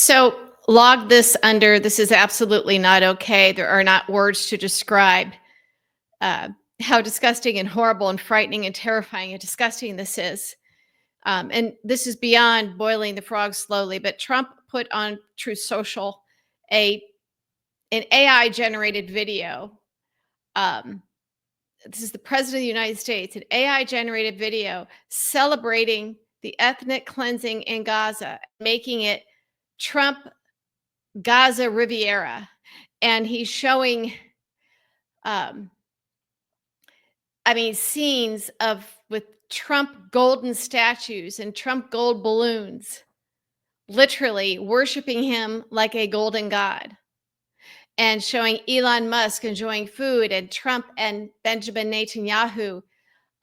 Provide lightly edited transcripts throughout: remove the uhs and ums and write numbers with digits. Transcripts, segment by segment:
So log this under this is absolutely not okay. There are not words to describe uh, how disgusting and horrible and frightening and terrifying and disgusting this is. And this is beyond boiling the frog slowly. But Trump put on Truth Social a an AI generated video. Um, this is the president of the United States, an AI generated video celebrating the ethnic cleansing in Gaza, making it Trump Gaza Riviera, and he's showing, um, scenes of with Trump golden statues and Trump gold balloons, literally worshiping him like a golden god, and showing Elon Musk enjoying food and Trump and Benjamin Netanyahu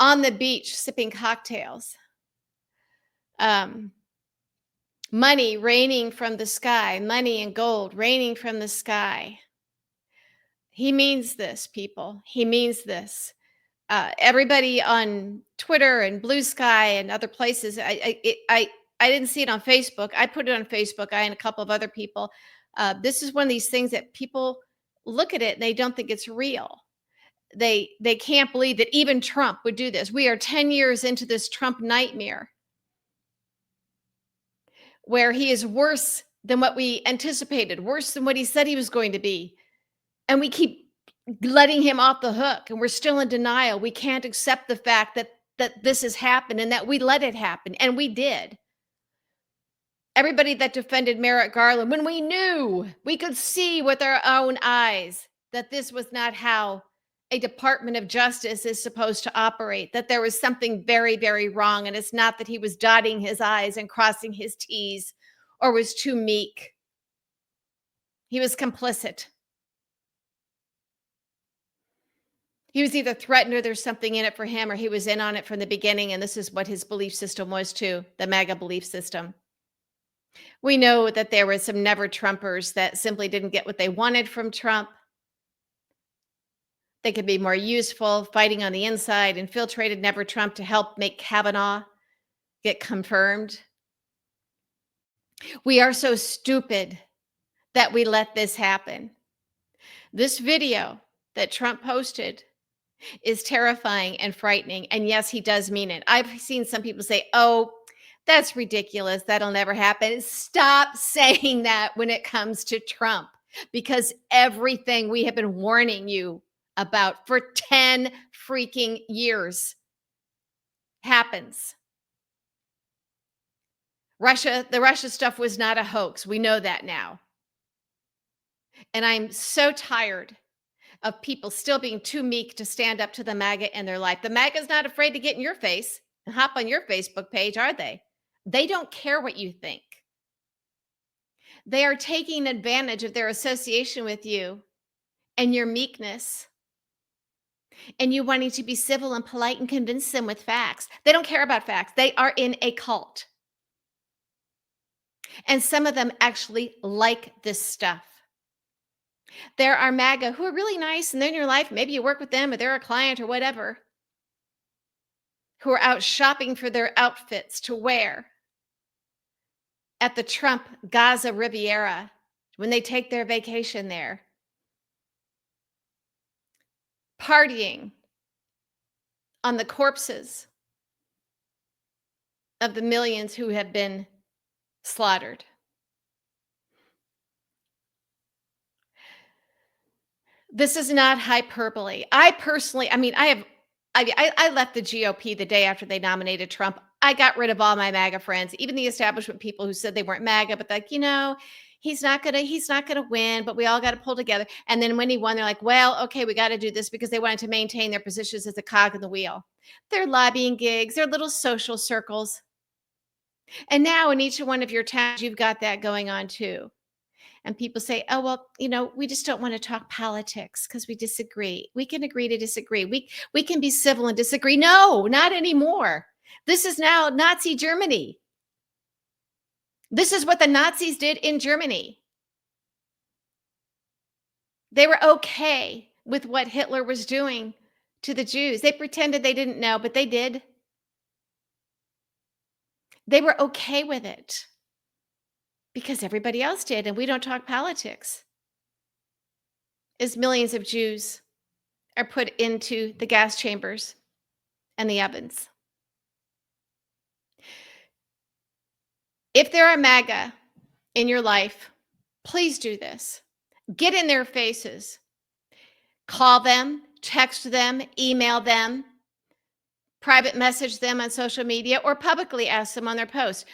on the beach sipping cocktails. Um, Money raining from the sky, money and gold raining from the sky. He means this, people. He means this. Everybody on Twitter and Blue Sky and other places. I didn't see it on Facebook. I put it on Facebook. I and a couple of other people. This is one of these things that people look at it and they don't think it's real. They can't believe that even Trump would do this. We are 10 years into this Trump nightmare where he is worse than what we anticipated, worse than what he said he was going to be. And we keep letting him off the hook, and we're still in denial. We can't accept the fact that this has happened and that we let it happen, and we did. Everybody that defended Merrick Garland, when we knew, we could see with our own eyes that this was not how a Department of Justice is supposed to operate, that there was something very, very wrong, and it's not that he was dotting his I's and crossing his T's or was too meek. He was complicit. He was either threatened or there's something in it for him, or he was in on it from the beginning. And this is what his belief system was too, the MAGA belief system. We know that there were some never Trumpers that simply didn't get what they wanted from Trump. They could be more useful, fighting on the inside, infiltrated never Trump to help make Kavanaugh get confirmed. We are so stupid that we let this happen. This video that Trump posted is terrifying and frightening. And yes, he does mean it. I've seen some people say, oh, that's ridiculous. That'll never happen. Stop saying that when it comes to Trump, because everything we have been warning you about for 10 freaking years happens. The Russia stuff was not a hoax. We know that now. And I'm so tired of people still being too meek to stand up to the MAGA in their life. The MAGA is not afraid to get in your face and hop on your Facebook page, are they? They don't care what you think. They are taking advantage of their association with you and your meekness and you wanting to be civil and polite and convince them with facts. They don't care about facts. They are in a cult. And some of them actually like this stuff. There are MAGA who are really nice and they're in your life. Maybe you work with them or they're a client or whatever, who are out shopping for their outfits to wear at the Trump Gaza Riviera when they take their vacation there, partying on the corpses of the millions who have been slaughtered. This is not hyperbole. I personally, I left the GOP the day after they nominated Trump. I got rid of all my MAGA friends, even the establishment people who said they weren't MAGA, but like, he's not gonna win, but we all got to pull together. And then when he won, they're like, well, okay, we got to do this because they wanted to maintain their positions as a cog in the wheel. Their lobbying gigs, their little social circles. And now in each one of your towns, you've got that going on too. And people say, oh, well, we just don't want to talk politics because we disagree. We can agree to disagree. We can be civil and disagree. No, not anymore. This is now Nazi Germany. This is what the Nazis did in Germany. They were okay with what Hitler was doing to the Jews. They pretended they didn't know, but they did. They were okay with it. because everybody else did, and we don't talk politics. As millions of Jews are put into the gas chambers and the ovens. If there are MAGA in your life, please do this. Get in their faces. Call them, text them, email them, private message them on social media, or publicly ask them on their posts.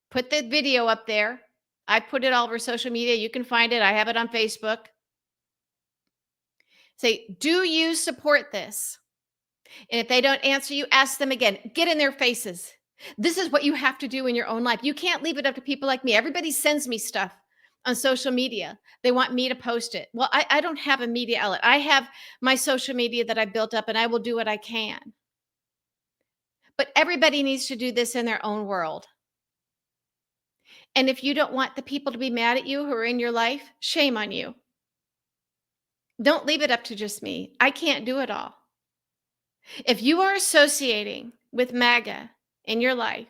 Put the video up there. I put it all over social media. You can find it. I have it on Facebook. Say, do you support this? And if they don't answer you, ask them again. Get in their faces. This is what you have to do in your own life. You can't leave it up to people like me. Everybody sends me stuff on social media. They want me to post it. Well, I don't have a media outlet. I have my social media that I built up, and I will do what I can. But everybody needs to do this in their own world. And if you don't want the people to be mad at you who are in your life, shame on you. Don't leave it up to just me. I can't do it all. If you are associating with MAGA in your life,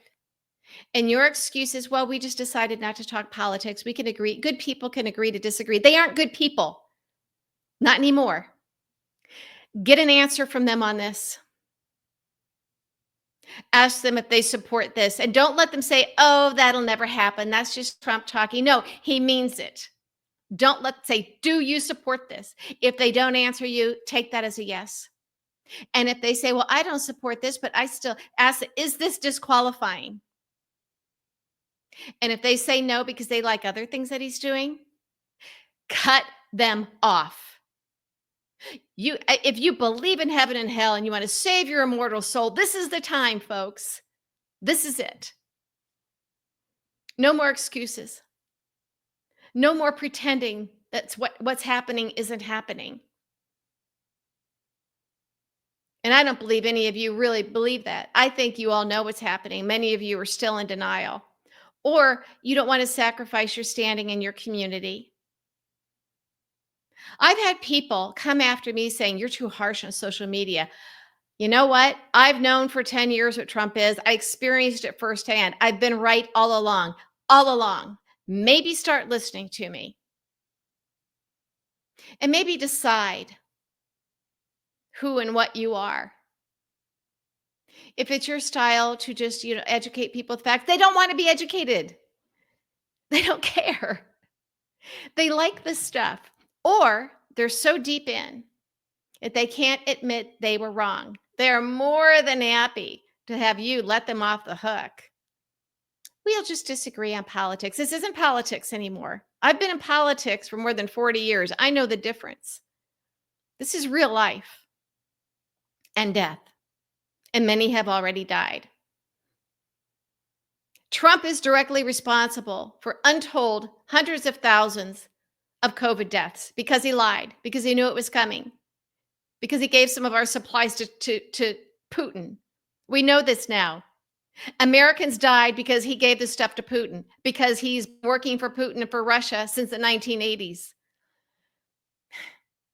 and your excuse is, well, we just decided not to talk politics. We can agree. Good people can agree to disagree. They aren't good people. Not anymore. Get an answer from them on this. Ask them if they support this. And don't let them say, oh, that'll never happen. That's just Trump talking. No, he means it. Don't say, do you support this? If they don't answer you, take that as a yes. And if they say, well, I don't support this, but I still ask, is this disqualifying? And if they say no because they like other things that he's doing, cut them off. If you believe in heaven and hell and you want to save your immortal soul, this is the time, folks. This is it. No more excuses. No more pretending that's what's happening isn't happening. And I don't believe any of you really believe that. I think you all know what's happening. Many of you are still in denial. Or you don't want to sacrifice your standing in your community. I've had people come after me saying, you're too harsh on social media. You know what? I've known for 10 years what Trump is. I experienced it firsthand. I've been right all along, all along. Maybe start listening to me. And maybe decide who and what you are. If it's your style to just, educate people with facts, they don't want to be educated. They don't care. They like this stuff. Or they're so deep in that they can't admit they were wrong. They're more than happy to have you let them off the hook. We'll just disagree on politics. This isn't politics anymore. I've been in politics for more than 40 years. I know the difference. This is real life and death. And many have already died. Trump is directly responsible for untold hundreds of thousands of COVID deaths because he lied, because he knew it was coming, because he gave some of our supplies to Putin. We know this now. Americans died because he gave this stuff to Putin, because he's working for Putin and for Russia since the 1980s.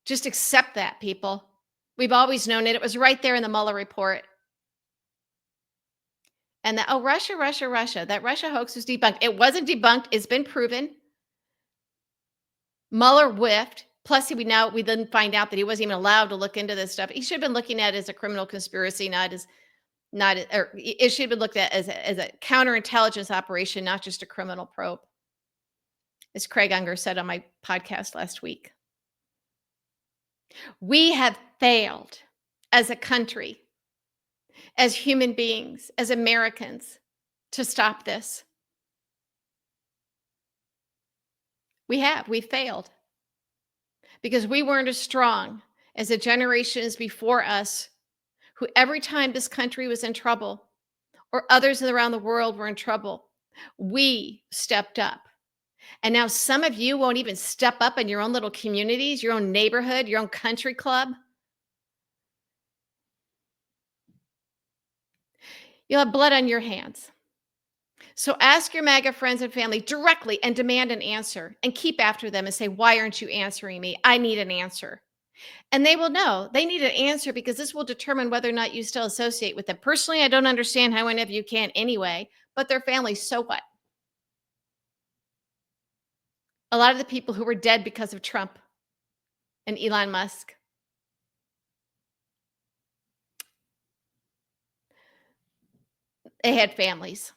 Just accept that, people. We've always known it. It was right there in the Mueller report. And that, Russia. That Russia hoax was debunked. It wasn't debunked. It's been proven. Mueller whiffed. Plus, we then find out that he wasn't even allowed to look into this stuff. He should have been looking at it as a criminal conspiracy, or it should have been looked at as a counterintelligence operation, not just a criminal probe. As Craig Unger said on my podcast last week. We have failed as a country, as human beings, as Americans, to stop this. We've failed. Because we weren't as strong as the generations before us, who every time this country was in trouble, or others around the world were in trouble, we stepped up. And now some of you won't even step up in your own little communities, your own neighborhood, your own country club. You'll have blood on your hands. So ask your MAGA friends and family directly and demand an answer, and keep after them and say, why aren't you answering me? I need an answer. And they will know they need an answer, because this will determine whether or not you still associate with them. Personally, I don't understand how any of you can anyway, but their family, so what? A lot of the people who were dead because of Trump and Elon Musk, they had families.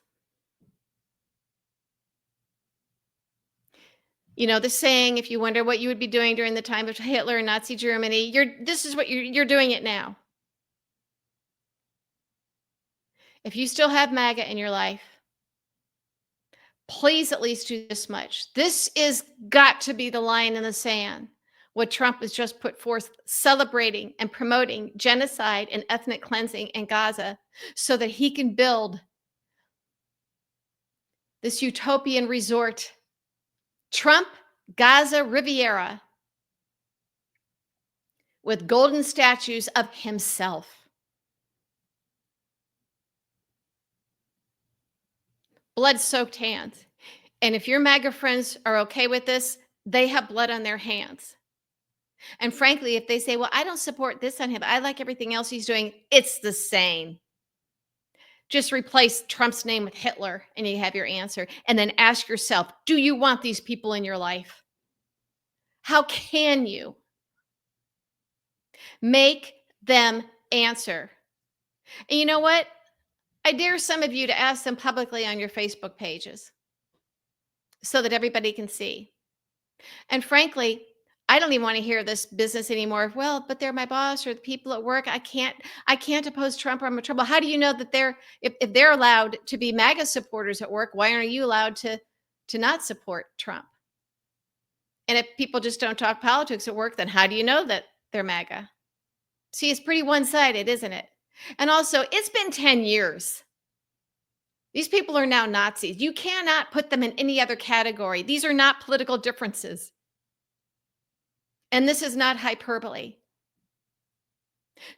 You know, the saying, if you wonder what you would be doing during the time of Hitler and Nazi Germany, this is what you're doing it now. If you still have MAGA in your life, please at least do this much. This is got to be the line in the sand. What Trump has just put forth, celebrating and promoting genocide and ethnic cleansing in Gaza so that he can build this utopian resort, Trump Gaza Riviera, with golden statues of himself. Blood-soaked hands. And if your MAGA friends are okay with this, they have blood on their hands. And frankly, if they say, well, I don't support this on him, I like everything else he's doing, it's the same. Just replace Trump's name with Hitler and you have your answer. And then ask yourself, do you want these people in your life? How can you make them answer? And you know what? I dare some of you to ask them publicly on your Facebook pages so that everybody can see. And frankly, I don't even want to hear this business anymore. Well, but they're my boss or the people at work. I can't oppose Trump or I'm in trouble. How do you know that if they're allowed to be MAGA supporters at work, why aren't you allowed to not support Trump? And if people just don't talk politics at work, then how do you know that they're MAGA? See, it's pretty one-sided, isn't it? And also, it's been 10 years. These people are now Nazis. You cannot put them in any other category. These are not political differences. And this is not hyperbole.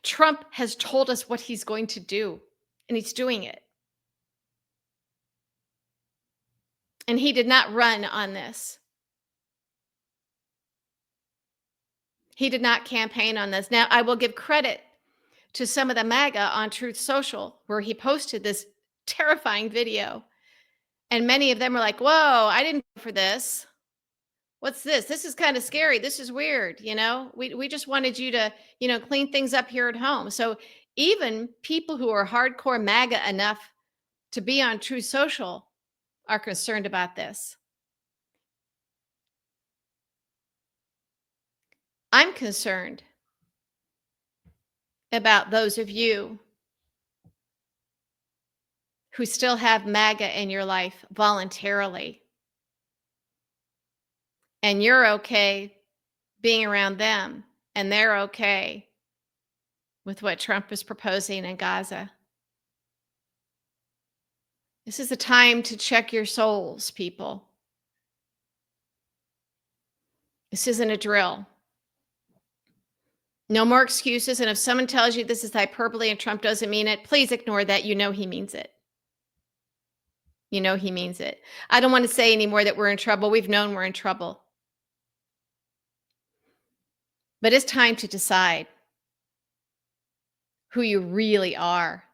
Trump has told us what he's going to do, and he's doing it. And he did not run on this. He did not campaign on this. Now, I will give credit to some of the MAGA on Truth Social, where he posted this terrifying video. And many of them were like, whoa, I didn't go for this. What's this? This is kind of scary. This is weird. We just wanted you to, clean things up here at home. So even people who are hardcore MAGA enough to be on Truth Social are concerned about this. I'm concerned about those of you who still have MAGA in your life voluntarily. And you're okay being around them, and they're okay with what Trump is proposing in Gaza. This is a time to check your souls, people. This isn't a drill. No more excuses. And if someone tells you this is hyperbole and Trump doesn't mean it, please ignore that. You know he means it. You know he means it. I don't want to say anymore that we're in trouble. We've known we're in trouble. But it's time to decide who you really are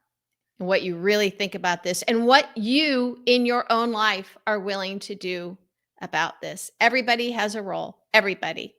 and what you really think about this and what you in your own life are willing to do about this. Everybody has a role. Everybody.